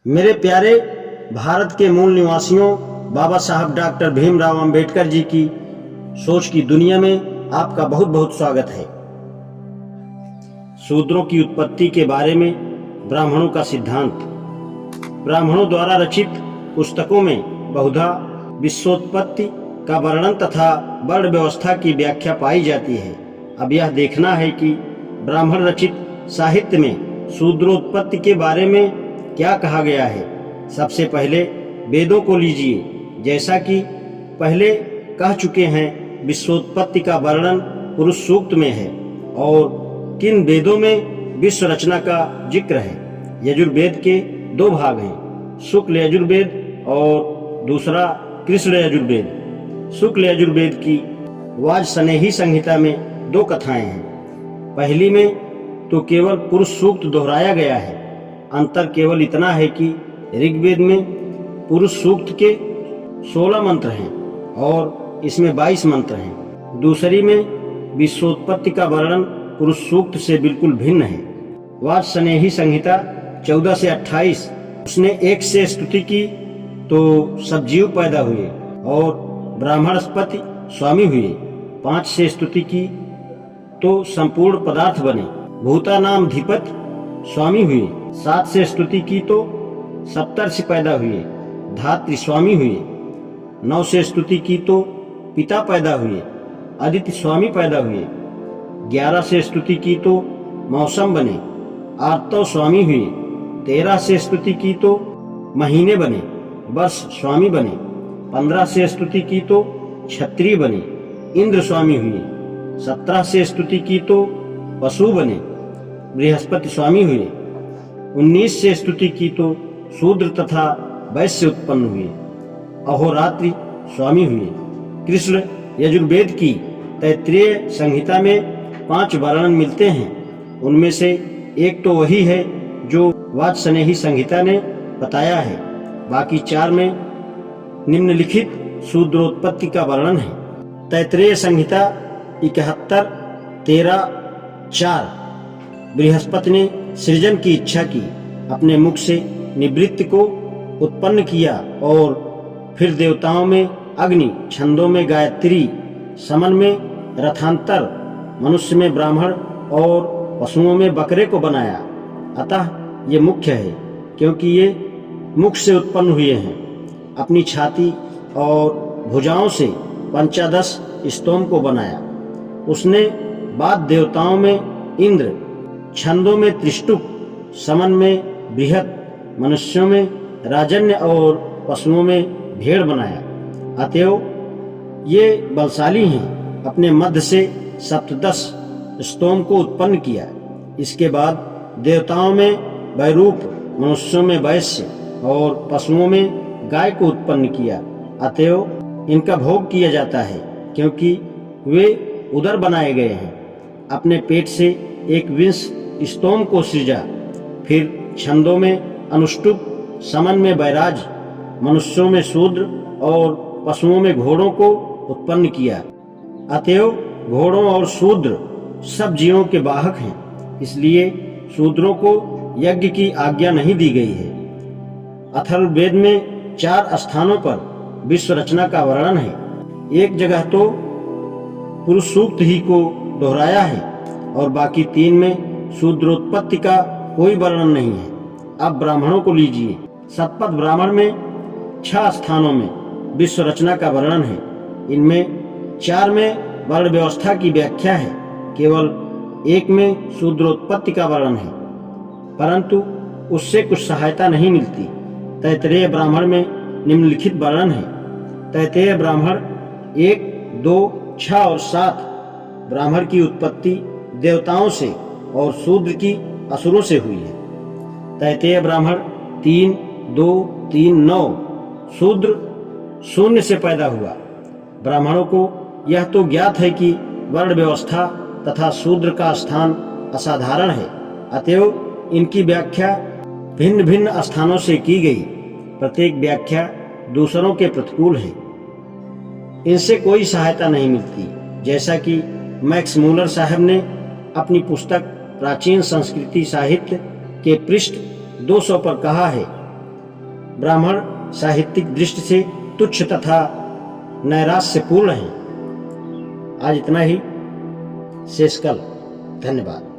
मेरे प्यारे भारत के मूल निवासियों, बाबा साहब डॉक्टर भीमराव अंबेडकर जी की सोच की दुनिया में आपका बहुत बहुत स्वागत है। शूद्रों की उत्पत्ति के बारे में ब्राह्मणों का सिद्धांत। ब्राह्मणों द्वारा रचित पुस्तकों में बहुधा विश्वोत्पत्ति का वर्णन तथा वर्ण व्यवस्था की व्याख्या पाई जाती है। अब यह देखना है कि ब्राह्मण रचित साहित्य में शूद्रोत्पत्ति के बारे में क्या कहा गया है। सबसे पहले वेदों को लीजिए। जैसा कि पहले कह चुके हैं, विश्वोत्पत्ति का वर्णन पुरुष सूक्त में है और किन वेदों में विश्व रचना का जिक्र है। यजुर्वेद के दो भाग हैं, शुक्ल यजुर्वेद और दूसरा कृष्ण यजुर्वेद। शुक्ल यजुर्वेद की वाजसनेयी संहिता में दो कथाएं हैं। पहली में तो केवल पुरुष सूक्त दोहराया गया है। अंतर केवल इतना है कि ऋग्वेद में पुरुष सूक्त के 16 मंत्र हैं और इसमें 22 मंत्र हैं। दूसरी में विश्वोत्पत्ति का वर्णन पुरुष सूक्त से बिल्कुल भिन्न है। वाजसनेयी संहिता 14 से 28, उसने 1 से स्तुति की तो सब जीव पैदा हुए और ब्राह्मणस्पति स्वामी हुए। 5 से स्तुति की तो संपूर्ण पदार्थ बने, भूतानाम धिपति स्वामी हुए। 7 से स्तुति की तो सप्तर्षि पैदा हुए, धात्री स्वामी हुए। 9 से स्तुति की तो पिता पैदा हुए, अदिति स्वामी पैदा हुए। 11 से स्तुति की तो मौसम बने, आर्तव स्वामी हुए। 13 से स्तुति की तो महीने बने, वर्ष स्वामी बने। 15 से स्तुति की तो क्षत्रिय बने, इंद्र स्वामी हुए। 17 से स्तुति की तो पशु बने, बृहस्पति स्वामी हुए। 19 से स्तुति की तो शूद्र तथा वैश्य उत्पन्न हुए, अहोरात्रि स्वामी हुए। कृष्ण यजुर्वेद की तैत्तिरीय संहिता में 5 वर्णन मिलते हैं। उनमें से एक तो वही है जो वाजसनेयी संहिता ने बताया है। बाकी 4 में निम्नलिखित शूद्रोत्पत्ति का वर्णन है। तैत्तिरीय संहिता 71, 13, 4। बृहस्पति ने सृजन की इच्छा की, अपने मुख से निवृत्ति को उत्पन्न किया और फिर देवताओं में अग्नि, छंदों में गायत्री, समन में रथांतर, मनुष्य में ब्राह्मण और पशुओं में बकरे को बनाया। अतः ये मुख्य है क्योंकि ये मुख से उत्पन्न हुए हैं। अपनी छाती और भुजाओं से 15 स्तोम को बनाया। उसने बाद देवताओं में इंद्र, छंदों में त्रिष्टुप, समन में बृहत, मनुष्यों में राजन्य और पशुओं में भेड़ बनाया। अतएव ये बलशाली हैं। अपने मध्य से 17 स्तोम को उत्पन्न किया। इसके बाद देवताओं में वैरूप, मनुष्यों में वैश्य और पशुओं में गाय को उत्पन्न किया। अतएव इनका भोग किया जाता है क्योंकि वे उदर बनाए गए हैं। अपने पेट से एक 20 स्तोम को सृजा। फिर छंदों में अनुष्टुप, समन में बैराज, मनुष्यों में शूद्र और पशुओं में घोड़ों को उत्पन्न किया। अतएव घोड़ों और शूद्र सब जीवों के वाहक हैं, इसलिए शूद्रों को यज्ञ की आज्ञा नहीं दी गई है। अथर्ववेद में 4 स्थानों पर विश्व रचना का वर्णन है। एक जगह तो पुरुष सूक्त ही को दोहराया है और बाकी 3 में शूद्रोत्पत्ति का कोई वर्णन नहीं है। अब ब्राह्मणों को लीजिए। शतपथ ब्राह्मण में 6 स्थानों में विश्व रचना का वर्णन है। इनमें 4 में वर्ण व्यवस्था की व्याख्या है, केवल 1 में शूद्रोत्पत्ति का वर्णन है, परंतु उससे कुछ सहायता नहीं मिलती। तैत्तिरीय ब्राह्मण में निम्नलिखित वर्णन है। तैत्तिरीय ब्राह्मण 1, 2, 6 और 7 ब्राह्मण की उत्पत्ति देवताओं से और शूद्र की असुरों से हुई है। तैत्तिरीय ब्राह्मण 3, 2, 3, 9 शूद्र शून्य से पैदा हुआ। ब्राह्मणों को यह तो ज्ञात है कि वर्ण व्यवस्था तथा शूद्र का स्थान असाधारण है, अतएव इनकी व्याख्या भिन्न भिन्न स्थानों से की गई। प्रत्येक व्याख्या दूसरों के प्रतिकूल है। इनसे कोई सहायता नहीं मिलती। जैसा कि मैक्स मूलर साहब ने अपनी पुस्तक प्राचीन संस्कृति साहित्य के पृष्ठ 200 पर कहा है, ब्राह्मण साहित्यिक दृष्टि से तुच्छ तथा नैराश्यपूर्ण हैं। आज इतना ही, शेष कल। धन्यवाद।